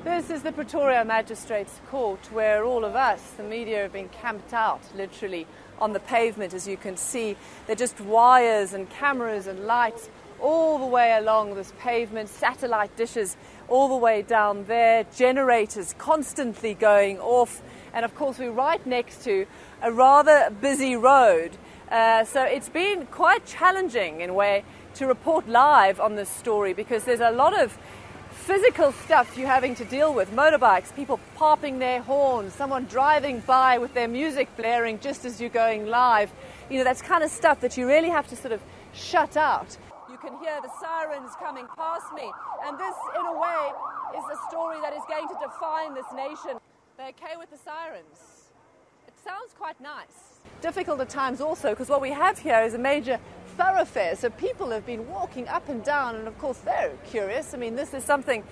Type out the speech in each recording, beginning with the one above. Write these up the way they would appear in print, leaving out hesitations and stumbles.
This is the Pretoria Magistrates Court, where all of us, the media, have been camped out, literally, on the pavement. As you can see, they're just wires and cameras and lights all the way along this pavement, satellite dishes all the way down there, generators constantly going off, and of course we're right next to a rather busy road. So it's been quite challenging in a way to report live on this story, because there's a lot of physical stuff you're having to deal with. Motorbikes, people popping their horns, someone driving by with their music blaring just as you're going live. You know, that's kind of stuff that you really have to sort of shut out. You can hear the sirens coming past me, and this, in a way, is a story that is going to define this nation. They're okay with the sirens. It sounds quite nice. Difficult at times also, because what we have here is a major thoroughfare, so people have been walking up and down, and of course they're curious. I mean, this is something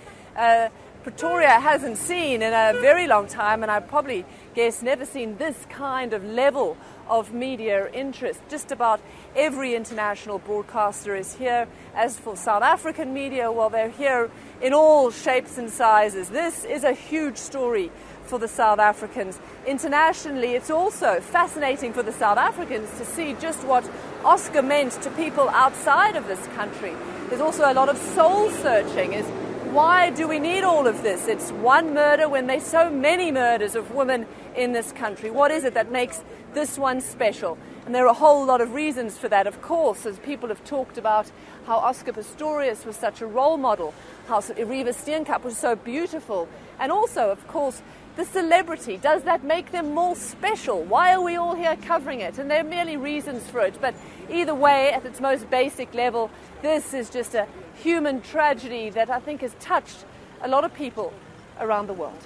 Pretoria hasn't seen in a very long time, and I probably guess never seen this kind of level of media interest. Just about every international broadcaster is here. As for South African media, well, they're here in all shapes and sizes. This is a huge story for the South Africans. Internationally, it's also fascinating for the South Africans to see just what Oscar meant to people outside of this country. There's also a lot of soul searching. Is why do we need all of this? It's one murder when there's so many murders of women in this country. What is it that makes this one special? And there are a whole lot of reasons for that, of course, as people have talked about how Oscar Pistorius was such a role model, how Riva Steenkamp was so beautiful, and also, of course, the celebrity. Does that make them more special? Why are we all here covering it? And there are merely reasons for it. But either way, at its most basic level, this is just a human tragedy that I think has touched a lot of people around the world.